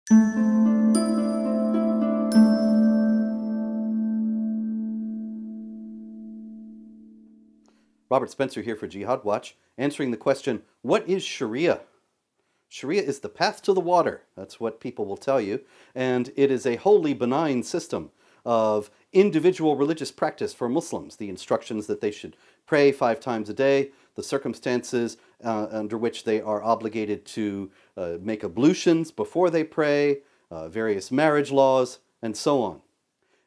Robert Spencer here for Jihad Watch, answering the question, what is Sharia? Sharia is the path to the water. That's what people will tell you. And it is a wholly benign system of individual religious practice for Muslims. The instructions that they should pray 5 times a day, the circumstances under which they are obligated to make ablutions before they pray, various marriage laws, and so on.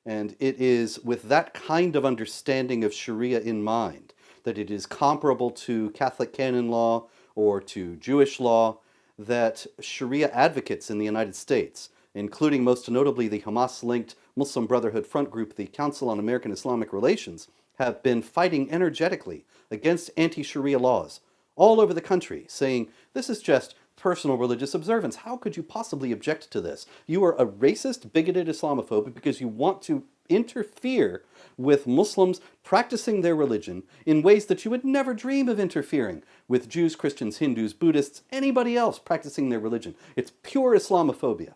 And it is with that kind of understanding of Sharia in mind that it is comparable to Catholic canon law or to Jewish law that Sharia advocates in the United States, including most notably the Hamas-linked Muslim Brotherhood front group, the Council on American Islamic Relations, have been fighting energetically against anti-Sharia laws all over the country, saying, this is just personal religious observance. How could you possibly object to this? You are a racist, bigoted Islamophobe because you want to interfere with Muslims practicing their religion in ways that you would never dream of interfering with Jews, Christians, Hindus, Buddhists, anybody else practicing their religion. It's pure Islamophobia.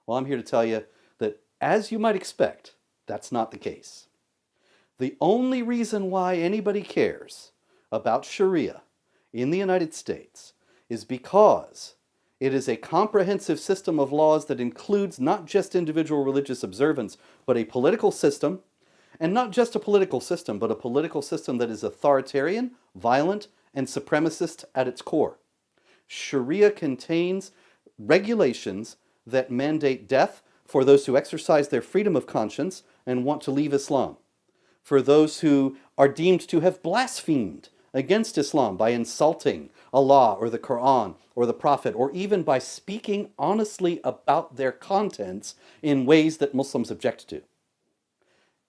Well, I'm here to tell you that, as you might expect, that's not the case. The only reason why anybody cares about Sharia in the United States is because it is a comprehensive system of laws that includes not just individual religious observance, but a political system, and not just a political system, but a political system that is authoritarian, violent, and supremacist at its core. Sharia contains regulations that mandate death for those who exercise their freedom of conscience and want to leave Islam, for those who are deemed to have blasphemed against Islam by insulting Allah or the Quran or the Prophet, or even by speaking honestly about their contents in ways that Muslims object to.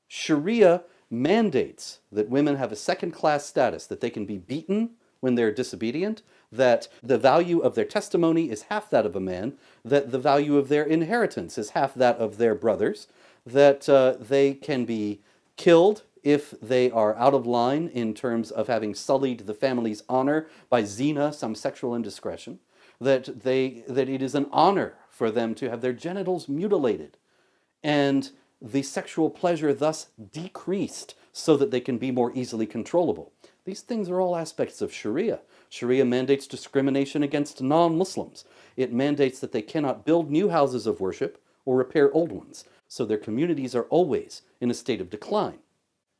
Sharia mandates that women have a second-class status, that they can be beaten when they're disobedient, that the value of their testimony is half that of a man, that the value of their inheritance is half that of their brothers, that they can be killed if they are out of line in terms of having sullied the family's honor by zina, some sexual indiscretion, that it is an honor for them to have their genitals mutilated, and the sexual pleasure thus decreased so that they can be more easily controllable. These things are all aspects of Sharia. Sharia mandates discrimination against non-Muslims. It mandates that they cannot build new houses of worship or repair old ones, so their communities are always in a state of decline.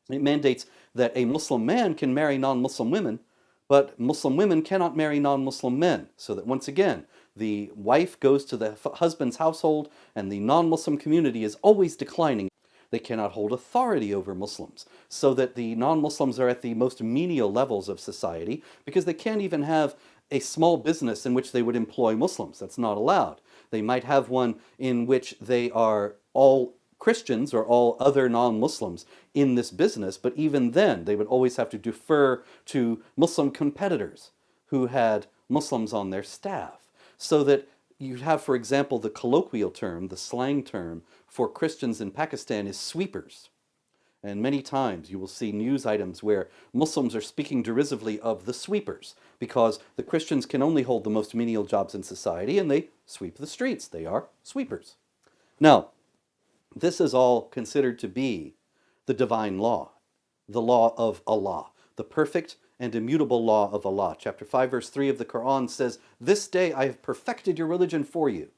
It mandates that a Muslim man can marry non-Muslim women, but Muslim women cannot marry non-Muslim men, so that once again, the wife goes to the husband's household and the non-Muslim community is always declining. They cannot hold authority over Muslims, so that the non-Muslims are at the most menial levels of society because they can't even have a small business in which they would employ Muslims. That's not allowed. They might have one in which they are all Christians or all other non-Muslims in this business, but even then they would always have to defer to Muslim competitors who had Muslims on their staff. So that you'd have, for example, the colloquial term, the slang term for Christians in Pakistan is sweepers. And many times you will see news items where Muslims are speaking derisively of the sweepers, because the Christians can only hold the most menial jobs in society and they sweep the streets. They are sweepers. Now, this is all considered to be the divine law, the law of Allah, the perfect and immutable law of Allah. Chapter 5, verse 3 of the Quran says, "This day I have perfected your religion for you."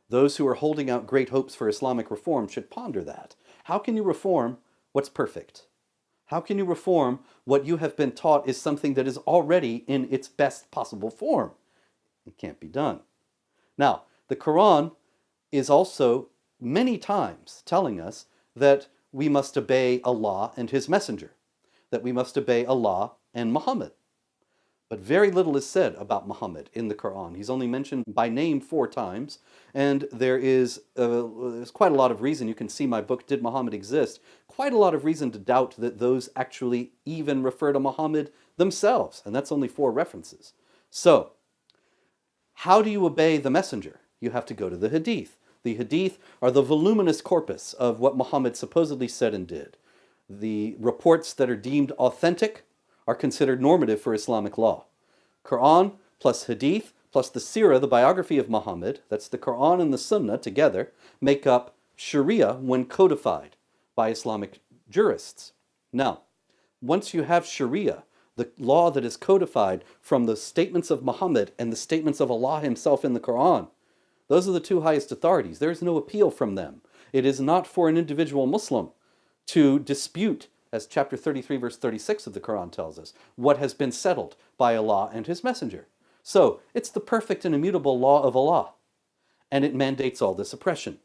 Those who are holding out great hopes for Islamic reform should ponder that. How can you reform what's perfect? How can you reform what you have been taught is something that is already in its best possible form? It can't be done. Now, the Quran is also many times telling us that we must obey Allah and His Messenger, that we must obey Allah and Muhammad. But very little is said about Muhammad in the Quran. He's only mentioned by name 4 times, and there's quite a lot of reason. You can see my book, Did Muhammad Exist? Quite a lot of reason to doubt that those actually even refer to Muhammad themselves, and that's only 4 references. So, how do you obey the Messenger? You have to go to the Hadith. The Hadith are the voluminous corpus of what Muhammad supposedly said and did. The reports that are deemed authentic are considered normative for Islamic law. Quran plus Hadith plus the Sirah, the biography of Muhammad, that's the Quran and the Sunnah together, make up Sharia when codified by Islamic jurists. Now, once you have Sharia, the law that is codified from the statements of Muhammad and the statements of Allah himself in the Quran, those are the two highest authorities. There is no appeal from them. It is not for an individual Muslim to dispute, as chapter 33, verse 36 of the Quran tells us, what has been settled by Allah and his messenger. So, it's the perfect and immutable law of Allah, and it mandates all this oppression.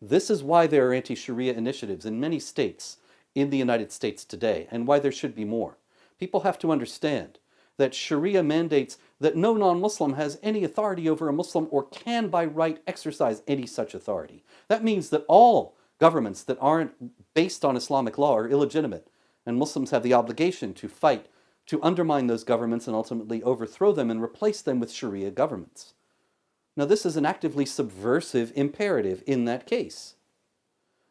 This is why there are anti-Sharia initiatives in many states in the United States today, and why there should be more. People have to understand that Sharia mandates that no non-Muslim has any authority over a Muslim or can by right exercise any such authority. That means that all governments that aren't based on Islamic law are illegitimate, and Muslims have the obligation to fight to undermine those governments and ultimately overthrow them and replace them with Sharia governments. Now, this is an actively subversive imperative in that case.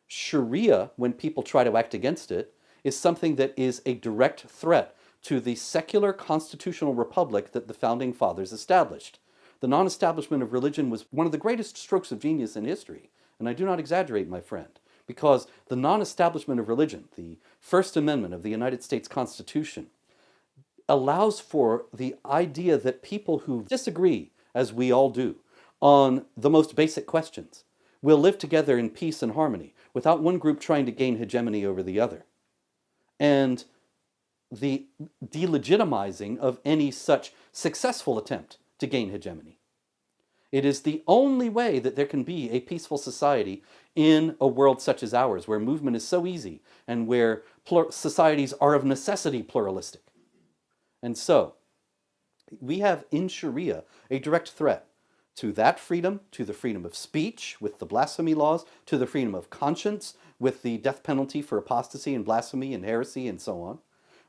Sharia, when people try to act against it, is something that is a direct threat to the secular constitutional republic that the Founding Fathers established. The non-establishment of religion was one of the greatest strokes of genius in history, and I do not exaggerate, my friend, because the non-establishment of religion, the First Amendment of the United States Constitution, allows for the idea that people who disagree, as we all do, on the most basic questions, will live together in peace and harmony without one group trying to gain hegemony over the other. And the delegitimizing of any such successful attempt to gain hegemony. It is the only way that there can be a peaceful society in a world such as ours, where movement is so easy and where societies are of necessity pluralistic. And so, we have in Sharia a direct threat to that freedom, to the freedom of speech with the blasphemy laws, to the freedom of conscience with the death penalty for apostasy and blasphemy and heresy and so on.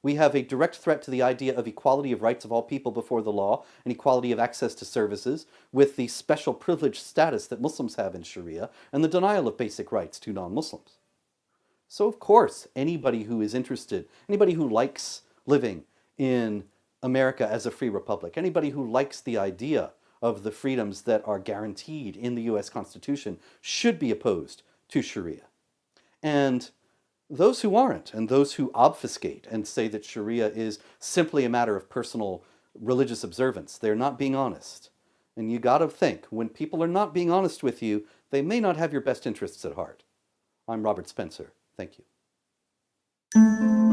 We have a direct threat to the idea of equality of rights of all people before the law and equality of access to services with the special privileged status that Muslims have in Sharia and the denial of basic rights to non-Muslims. So of course, anybody who is interested, anybody who likes living in America as a free republic, anybody who likes the idea of the freedoms that are guaranteed in the US Constitution should be opposed to Sharia. And those who aren't, and those who obfuscate and say that Sharia is simply a matter of personal religious observance, they're not being honest. And you gotta think, when people are not being honest with you, they may not have your best interests at heart. I'm Robert Spencer. Thank you.